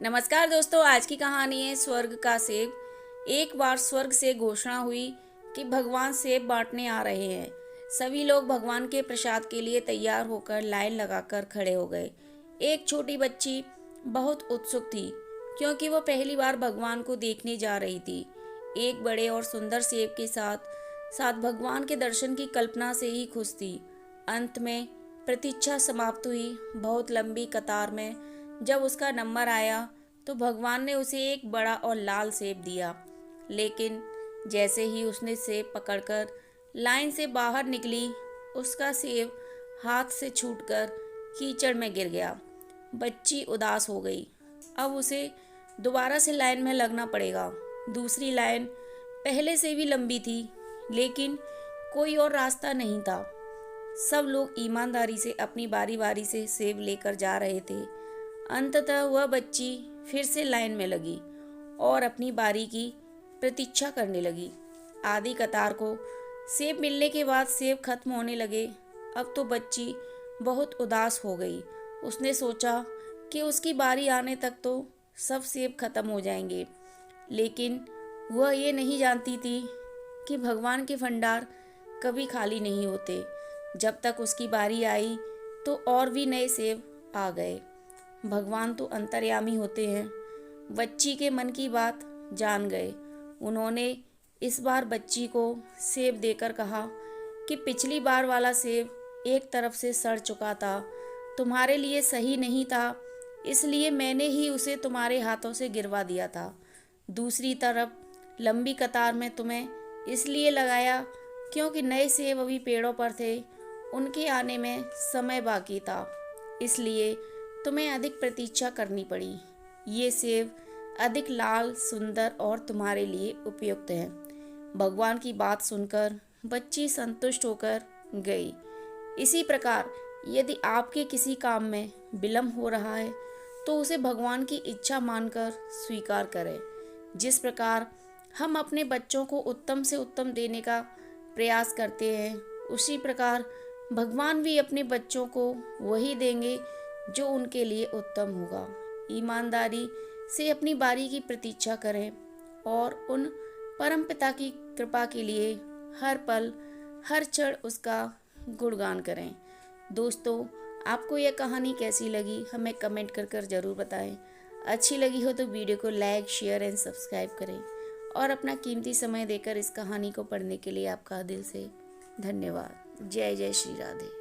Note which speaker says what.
Speaker 1: नमस्कार दोस्तों, आज की कहानी है स्वर्ग का सेब। एक बार स्वर्ग से घोषणा हुई कि भगवान सेब बांटने आ रहे हैं। सभी लोग भगवान के प्रसाद के लिए तैयार होकर लाइन लगाकर खड़े हो गए। एक छोटी बच्ची बहुत उत्सुक थी क्योंकि वो पहली बार भगवान को देखने जा रही थी। एक बड़े और सुंदर सेब के साथ साथ भगवान के दर्शन की कल्पना से ही खुश थी। अंत में प्रतीक्षा समाप्त हुई। बहुत लंबी कतार में जब उसका नंबर आया तो भगवान ने उसे एक बड़ा और लाल सेब दिया। लेकिन जैसे ही उसने सेब पकड़कर लाइन से बाहर निकली, उसका सेब हाथ से छूटकर कीचड़ में गिर गया। बच्ची उदास हो गई। अब उसे दोबारा से लाइन में लगना पड़ेगा। दूसरी लाइन पहले से भी लंबी थी, लेकिन कोई और रास्ता नहीं था। सब लोग ईमानदारी से अपनी बारी बारी से सेब लेकर जा रहे थे। अंततः वह बच्ची फिर से लाइन में लगी और अपनी बारी की प्रतीक्षा करने लगी। आधी कतार को सेब मिलने के बाद सेब खत्म होने लगे। अब तो बच्ची बहुत उदास हो गई। उसने सोचा कि उसकी बारी आने तक तो सब सेब खत्म हो जाएंगे, लेकिन वह ये नहीं जानती थी कि भगवान के भंडार कभी खाली नहीं होते। जब तक उसकी बारी आई तो और भी नए सेब आ गए। भगवान तो अंतर्यामी होते हैं। बच्ची के मन की बात जान गए। उन्होंने इस बार बच्ची को सेब देकर कहा कि पिछली बार वाला सेब एक तरफ से सड़ चुका था, तुम्हारे लिए सही नहीं था, इसलिए मैंने ही उसे तुम्हारे हाथों से गिरवा दिया था। दूसरी तरफ लंबी कतार में तुम्हें इसलिए लगाया क्योंकि नए सेब अभी पेड़ों पर थे, उनके आने में समय बाकी था, इसलिए तुम्हें अधिक प्रतीक्षा करनी पड़ी। ये सेब अधिक लाल, सुंदर और तुम्हारे लिए उपयुक्त हैं। भगवान की बात सुनकर बच्ची संतुष्ट होकर गई। इसी प्रकार यदि आपके किसी काम में विलम्ब हो रहा है तो उसे भगवान की इच्छा मानकर स्वीकार करें। जिस प्रकार हम अपने बच्चों को उत्तम से उत्तम देने का प्रयास करते हैं, उसी प्रकार भगवान भी अपने बच्चों को वही देंगे जो उनके लिए उत्तम होगा। ईमानदारी से अपनी बारी की प्रतीक्षा करें और उन परमपिता की कृपा के लिए हर पल हर क्षण उसका गुणगान करें। दोस्तों, आपको यह कहानी कैसी लगी हमें कमेंट कर ज़रूर बताएं। अच्छी लगी हो तो वीडियो को लाइक, शेयर एंड सब्सक्राइब करें और अपना कीमती समय देकर इस कहानी को पढ़ने के लिए आपका दिल से धन्यवाद। जय जय श्री राधे।